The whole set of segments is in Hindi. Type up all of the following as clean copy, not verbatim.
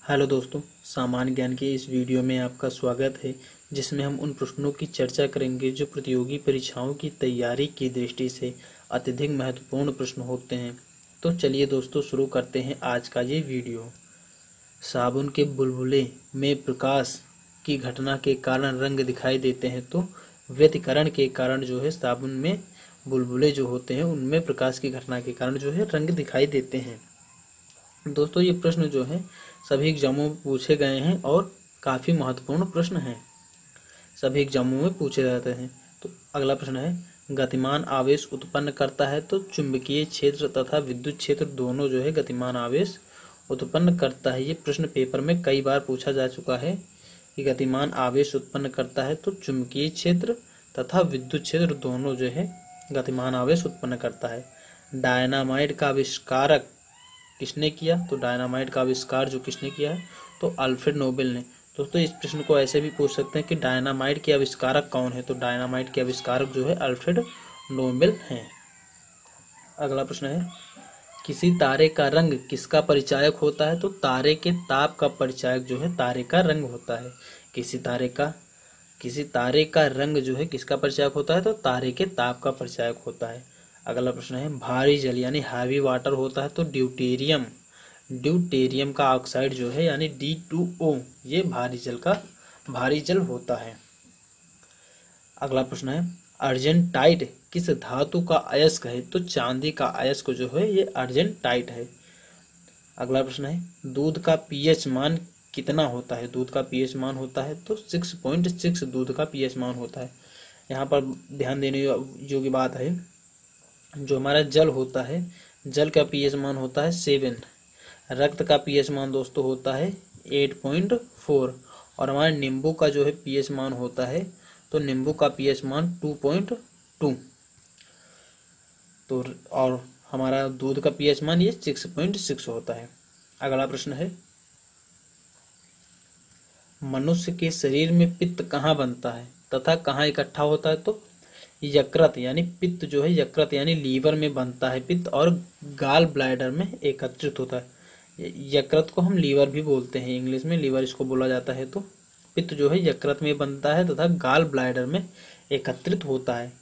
हेलो दोस्तों, सामान्य ज्ञान के इस वीडियो में आपका स्वागत है, जिसमें हम उन प्रश्नों की चर्चा करेंगे जो प्रतियोगी परीक्षाओं की तैयारी की दृष्टि से अत्यधिक महत्वपूर्ण प्रश्न होते हैं। तो चलिए दोस्तों, शुरू करते हैं आज का ये वीडियो। साबुन के बुलबुले में प्रकाश की घटना के कारण रंग दिखाई देते हैं, तो व्यतिकरण के कारण जो है साबुन में बुलबुले जो होते हैं उनमें प्रकाश की घटना के कारण जो है रंग दिखाई देते हैं। दोस्तों, ये प्रश्न जो है सभी एग्जामों में पूछे गए हैं और काफ़ी महत्वपूर्ण प्रश्न हैं, सभी एग्जामों में पूछे जाते हैं। तो अगला प्रश्न है, गतिमान आवेश उत्पन्न करता है तो चुंबकीय क्षेत्र तथा विद्युत क्षेत्र दोनों जो है गतिमान आवेश उत्पन्न करता है। ये प्रश्न पेपर में कई बार पूछा जा चुका है कि गतिमान आवेश उत्पन्न करता है तो चुंबकीय क्षेत्र तथा विद्युत क्षेत्र दोनों जो है गतिमान आवेश उत्पन्न करता है। डायनामाइट का आविष्कारक किसने किया? तो डायनामाइट का आविष्कार जो किसने किया है? तो अल्फ्रेड नोबेल ने। दोस्तों, इस प्रश्न को ऐसे भी पूछ सकते हैं कि डायनामाइट के आविष्कारक कौन है? तो डायनामाइट के आविष्कारक जो है अल्फ्रेड नोबेल हैं। अगला प्रश्न है, किसी तारे का रंग किसका परिचायक होता है? तो तारे के ताप का परिचायक जो है तारे का रंग होता है। किसी तारे का रंग जो है किसका परिचायक होता है? तो तारे के ताप का परिचायक होता है। अगला प्रश्न है, भारी जल यानी हैवी वाटर होता है तो ड्यूटेरियम का ऑक्साइड जो है यानी D2O ये भारी जल होता है। अगला प्रश्न है, अर्जेंटाइट किस धातु का अयस्क है? तो चांदी का अयस्क जो है ये अर्जेंटाइट है। अगला प्रश्न है, दूध का पीएच मान कितना होता है? दूध का पीएच मान होता है तो 6.6 दूध का पीएच मान होता है। यहाँ पर ध्यान देने योग्य बात है, जो हमारा जल होता है, जल का पीएच मान होता है 7, रक्त का पीएच मान दोस्तों होता है 8.4 और हमारे नींबू का जो है पीएच मान होता है तो नींबू का पीएच मान 2.2 तो और हमारा दूध का पीएच मान ये 6.6 होता है। अगला प्रश्न है, मनुष्य के शरीर में पित्त कहाँ बनता है तथा कहाँ इकट्ठा होता है? तो यकृत यानी पित्त जो है यकृत यानी लीवर में बनता है पित्त और गाल ब्लैडर में एकत्रित होता है। यकृत को हम लीवर भी बोलते हैं, इंग्लिश में लीवर इसको बोला जाता है। तो पित्त जो है यकृत में बनता है तथा गाल ब्लैडर में एकत्रित होता है।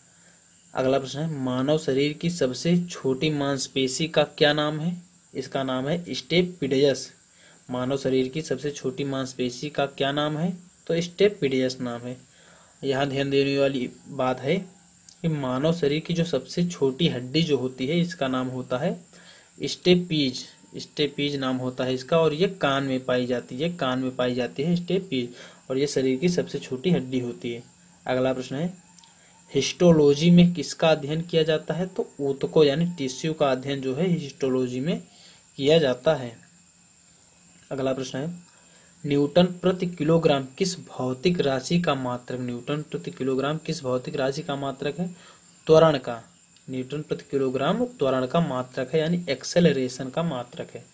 अगला प्रश्न है, मानव शरीर की सबसे छोटी मांसपेशी का क्या नाम है? इसका नाम है स्टेपिडियस। मानव शरीर की सबसे छोटी मांसपेशी का क्या नाम है? तो स्टेपिडियस नाम है। यहाँ ध्यान देने वाली बात है कि मानव शरीर की जो सबसे छोटी हड्डी जो होती है इसका नाम होता है स्टेपीज नाम होता है इसका, और ये कान में पाई जाती है स्टेपीज, और ये शरीर की सबसे छोटी हड्डी होती है। अगला प्रश्न है, हिस्टोलॉजी में किसका अध्ययन किया जाता है? तो ऊतकों यानी टिश्यू का अध्ययन जो है हिस्टोलॉजी में किया जाता है। अगला प्रश्न है, न्यूटन प्रति किलोग्राम किस भौतिक राशि का मात्रक? न्यूटन प्रति किलोग्राम किस भौतिक राशि का मात्रक है? त्वरण का। न्यूटन प्रति किलोग्राम त्वरण का मात्रक है यानी एक्सेलरेशन का मात्रक है।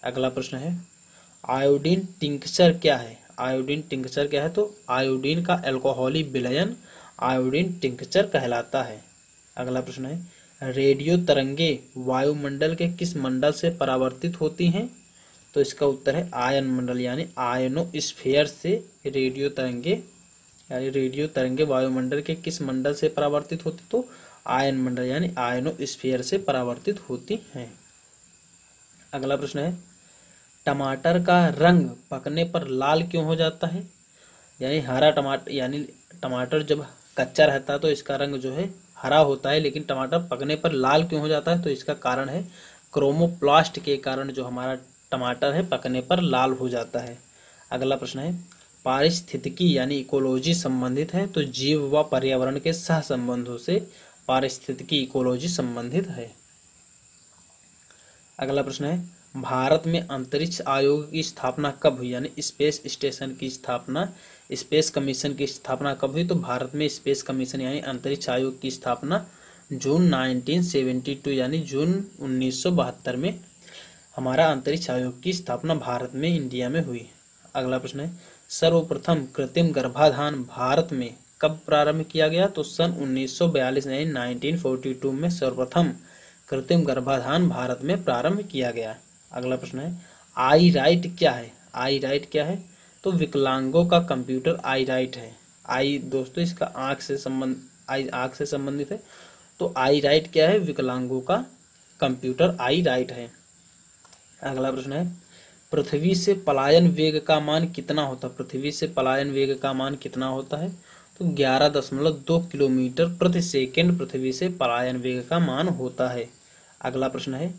अगला प्रश्न है, आयोडीन टिंक्चर क्या है? आयोडीन टिंक्चर क्या है? तो आयोडीन का अल्कोहलिक विलयन आयोडीन टिंक्चर कहलाता है। अगला प्रश्न है, रेडियो तरंगे वायुमंडल के किस मंडल से परावर्तित होती हैं? तो इसका उत्तर है आयन मंडल यानी आयनोस्फीयर से रेडियो तरंगे वायुमंडल के किस मंडल से परावर्तित होती? तो आयन मंडल यानी आयनोस्फीयर से परावर्तित होती हैं। अगला प्रश्न है, टमाटर का रंग पकने पर लाल क्यों हो जाता है? यानी हरा टमाटर यानी टमाटर जब कच्चा रहता है तो इसका रंग जो है हरा होता है, लेकिन टमाटर पकने पर लाल क्यों हो जाता है? तो इसका कारण है क्रोमोप्लास्ट के कारण जो हमारा टमाटर है पकने पर लाल हो जाता है। अगला प्रश्न है, पारिस्थितिकी यानी इकोलॉजी संबंधित है तो जीव व पर्यावरण के सह संबंधों से पारिस्थितिकी इकोलॉजी संबंधित है। अगला प्रश्न है, भारत में अंतरिक्ष आयोग की स्थापना कब हुई? यानी स्पेस कमीशन की स्थापना कब हुई? तो भारत में स्पेस कमीशन यानी अंतरिक्ष आयोग की स्थापना जून 1972 यानी जून 1972 में हमारा अंतरिक्ष आयोग की स्थापना भारत में इंडिया में हुई। अगला प्रश्न है, सर्वप्रथम कृत्रिम गर्भाधान भारत में कब प्रारंभ किया गया? तो सन 1942 यानी 1942 में सर्वप्रथम कृत्रिम गर्भाधान भारत में प्रारंभ किया गया। अगला प्रश्न है, आई राइट क्या है? आई राइट क्या है? तो विकलांगों का कंप्यूटर आई राइट है। आई दोस्तों इसका आंख से संबंधित है। तो आई राइट क्या है? विकलांगों का कंप्यूटर आई राइट है। अगला प्रश्न है, पृथ्वी से पलायन वेग का मान कितना होता है? पृथ्वी से पलायन वेग का मान कितना होता है? तो 11.2 किलोमीटर प्रति सेकेंड पृथ्वी से पलायन वेग का मान होता है। अगला प्रश्न है,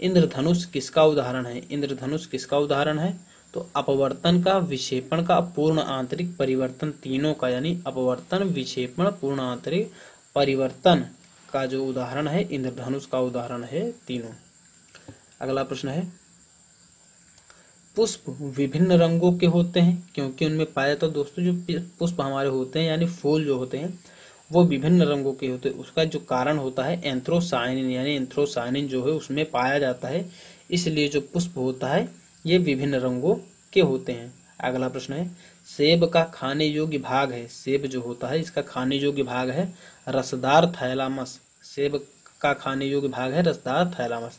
इंद्रधनुष किसका उदाहरण है? इंद्रधनुष किसका उदाहरण है? तो अपवर्तन का, विक्षेपण का, पूर्ण आंतरिक परिवर्तन, तीनों का, यानी अपवर्तन, विक्षेपण, पूर्ण आंतरिक परिवर्तन का जो उदाहरण है इंद्रधनुष का उदाहरण है तीनों। अगला प्रश्न है, पुष्प विभिन्न रंगों के होते हैं क्योंकि उनमें पाया जाता है दोस्तों जो पुष्प हमारे होते हैं यानी फूल जो होते हैं वो विभिन्न रंगों के होते हैं। उसका जो कारण होता है एंथ्रोसायनिन, यानी एंथ्रोसायनिन जो है उसमें पाया जाता है, इसलिए जो पुष्प होता है ये विभिन्न रंगों के होते हैं। अगला प्रश्न है, सेब का खाने योग्य भाग है, सेब जो होता है इसका खाने योग्य भाग है रसदार थैलामस। सेब का खाने योग्य भाग है रसदार थैलामस।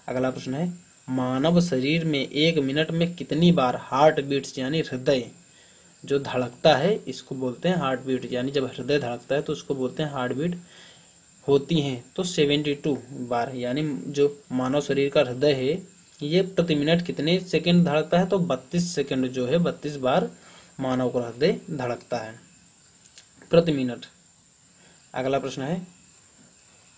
अगला प्रश्न है, मानव शरीर में 1 मिनट में कितनी बार हार्ट बीट्स यानी हृदय जो धड़कता है इसको बोलते हैं हार्ट बीट, यानी जब हृदय धड़कता है तो उसको बोलते हैं हार्ट बीट होती हैं। तो 72 बार, यानी जो मानव शरीर का हृदय है ये प्रति मिनट कितने सेकंड धड़कता है? तो 32 सेकंड जो है 32 बार मानव का हृदय धड़कता है प्रति मिनट। अगला प्रश्न है,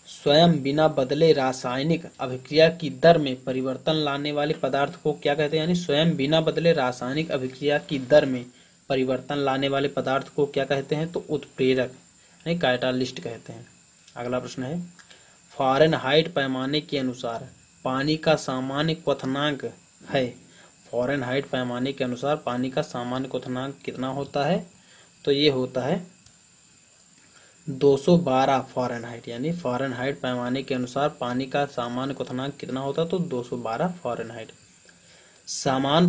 स्वयं बिना बदले रासायनिक अभिक्रिया की दर में परिवर्तन लाने वाले पदार्थ को क्या कहते हैं? यानी स्वयं बिना बदले रासायनिक अभिक्रिया की दर में परिवर्तन लाने वाले पदार्थ को क्या कहते हैं? तो उत्प्रेरक यानी कैटालिस्ट कहते हैं। अगला प्रश्न है, फ़ारेनहाइट पैमाने के अनुसार पानी का सामान्य क्वथनांक है। फ़ारेनहाइट पैमाने के अनुसार पानी का सामान्य क्वथनांक कितना होता है? तो ये होता है 212 फ़ारेनहाइट, यानी फ़ारेनहाइट पैमाने के अनुसार पानी का सामान्य क्वथनांक कितना होता है? तो 212 फ़ारेनहाइट। समान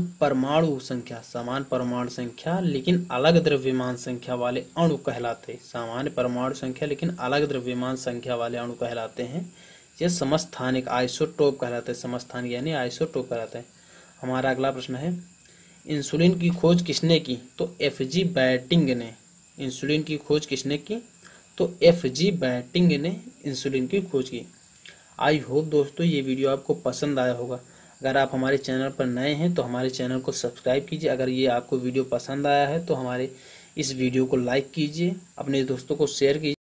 परमाणु संख्या लेकिन अलग द्रव्यमान संख्या वाले अणु कहलाते हैं। सामान्य परमाणु संख्या लेकिन अलग द्रव्यमान संख्या वाले अणु कहलाते हैं। ये समस्थानिक आइसोटोप कहलाते हैं। समस्थानिक यानी आइसोटोप कहलाते हैं। हमारा अगला प्रश्न है, इंसुलिन की खोज किसने की? तो एफ.जी. बैटिंग ने। इंसुलिन की खोज किसने की? तो एफ.जी. बैटिंग ने इंसुलिन की खोज की। आई होप दोस्तों ये वीडियो आपको पसंद आया होगा। अगर आप हमारे चैनल पर नए हैं तो हमारे चैनल को सब्सक्राइब कीजिए। अगर ये आपको वीडियो पसंद आया है तो हमारे इस वीडियो को लाइक कीजिए, अपने दोस्तों को शेयर कीजिए।